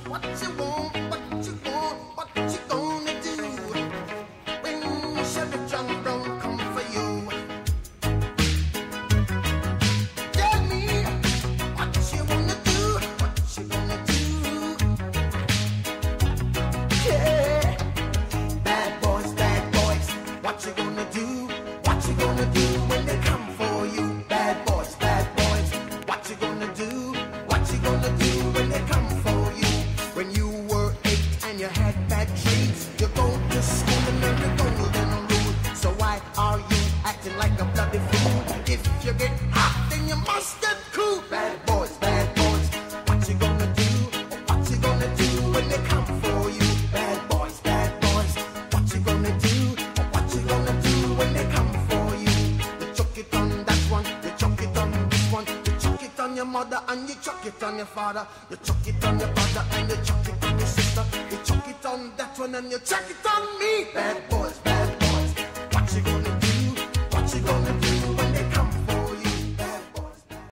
What you want, what you want, what you gonna do when Chevy John Brown come for you? Tell me what you wanna do, what you gonna do? Yeah, bad boys, what you gonna do? What you gonna do when they come for you? Bad boys, what you gonna do? What you gonna do when they come for you? When you were 8 and you had bad traits, you go to school and learn the golden rule. So why are you acting like a bloody fool? If you get hot, then you must get cool. Bad boys, what you gonna do? What you gonna do when they come for you? Bad boys, what you gonna do? What you gonna do when they come for you? You chuck it on that one, you chuck it on this one, you chuck it on your mother and you chuck it on your father. You chuck it on your brother and you chuck it on your sister. You chuck it on that one and you chuck it on me. Bad boys, what you gonna do? What you gonna